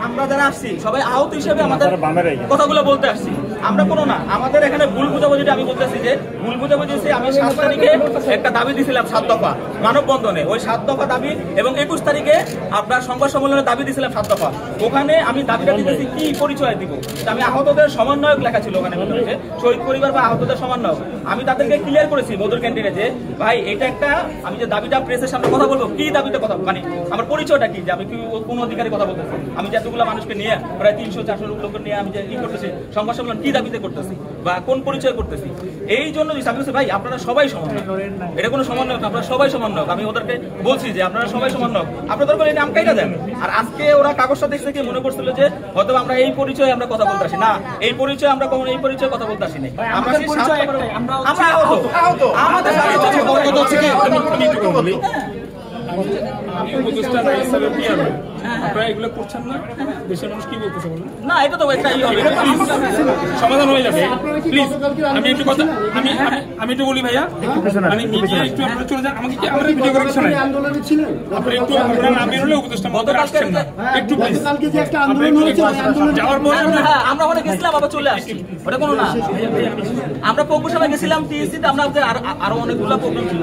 আমরা যারা আসছি সবাই আহত হিসেবে আমাদের কথাগুলো বলতে আসছি, আমরা কোনো না। আমাদের এখানে ভুল বুঝাবুঝিটা আমি বলতেছি যে ভুল বুঝাবুঝি, আমি 7 তারিখে একটা দাবি দিয়েছিলাম 7 দফা মানববন্ধনে, ওই 7 দফা দাবি, এবং 21 তারিখে আপনার সংবাদ সম্মেলনে দাবি দিয়েছিলাম 7 দফা। ওখানে আমি দাবিটা দিতেছি কি পরিচয় দিব, আমি আহতদের সমন্বয়ক লেখা ছিল ওখানে, শহীদ পরিবার বা আহতদের সমন্বয়ক। আমি তাদেরকে ক্লিয়ার করেছি মধুর ক্যান্টিনে যে ভাই এটা একটা, আমি যে দাবিটা প্রেসের সামনে কথা বলবো, কি দাবিতে কথা মানে আমার পরিচয়টা কি, যে আমি কি কোন অধিকারী কথা বলতেছি, আমি যতগুলো মানুষকে নিয়ে প্রায় 300-400 লোকের নিয়ে আমি যে ই করতেছি সংবাদ সম্মেলন, কি দাবিতে করতেছি বা কোন পরিচয় করতেছি। এই জন্য আমি বলছি ভাই আপনারা সবাই সমন্বয়ক, এটা কোনো সমন্বয়ক, আপনারা সবাই সমন্বয়ক। আমি ওদেরকে বলছি যে আপনারা সবাই সমন্বয়ক, আপনাদের করে নাম কাইটা দেন। আর আজকে ওরা কাগজটা দেখছে কি মনে করছিল যে হয়তো আমরা এই পরিচয়ে আমরা কথা বলতে আসি না, এই পরিচয় আমরা কখনো এই পরিচয়ে কথা বলতে আসি না। আমরা আমাদের আপনারা এগুলো করছেন না, দেশের মানুষ কি বলতেছে বলেন না, এটা তো একটা সমাধান হয়ে যাবে। প্লিজ আমি একটু কথা আমি একটু বলি ভাইয়া, মানে মিডিয়া একটু আপনারা চলে যান, আমাকে কি আমরা ভিডিও করে শোনাই, আন্দোলনে ছিলেন আপনি একটু আপনারা না বেরোলে উপদেষ্টা মহোদয় আসছেন না, একটু প্লিজ। কালকে যে একটা আন্দোলন হয়েছে, যাওয়ার পরে আমরা ওখানে গেছিলাম, আবার চলে আসছি, ওটা কোনো না। আমরা পৌরসভায় গেছিলাম, টিএসসিতে আমরা আরো অনেকগুলো প্রোগ্রাম ছিল।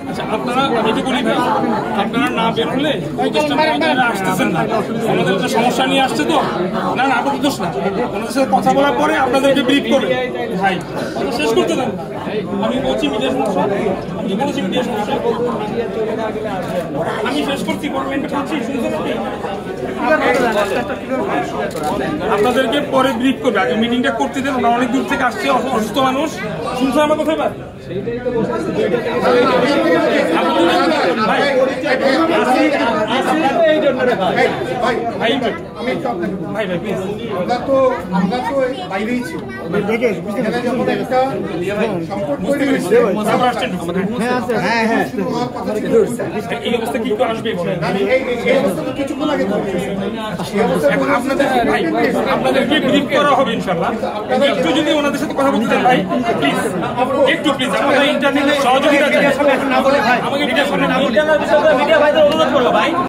আচ্ছা আপনারা, আমি তো বলি ভাই, আপনারা না বের হলে আসতেছেন না, আমাদের একটা সমস্যা নিয়ে আসছে তো, না না আপনাদের দোষ না, ওনাদের সাথে কথা বলার পরে আপনাদেরকে ব্রিফ করবে ভাই, শেষ করতে দেন। আমি বলছি মিডিয়া সমস্যা, আমি বলছি মিডিয়া সমস্যা, আমি শেষ করছি, গভর্নমেন্ট খাচ্ছি, শুনছেন আপনাদেরকে পরে ব্রিফ করবে, আগে মিটিংটা করতে দেন, ওরা অনেক দূর থেকে আসছে, অসুস্থ মানুষ, শুনছেন আমার কোথায় পারে আমরা তো বাইরেই ছিল, এই অবস্থা কি আসবে কিছুক্ষণ আগে আপনাদেরকে ব্রিফ করা হবে ইনশাআল্লাহ। একটু যদি ওনাদের সাথে কথা বলতে চান ভাই, প্লিজ একটু প্লিজ আমাদের ইন্টারনেটে সহযোগিতা আমাকে মিডিয়া ভাইদের অনুরোধ করবো ভাই।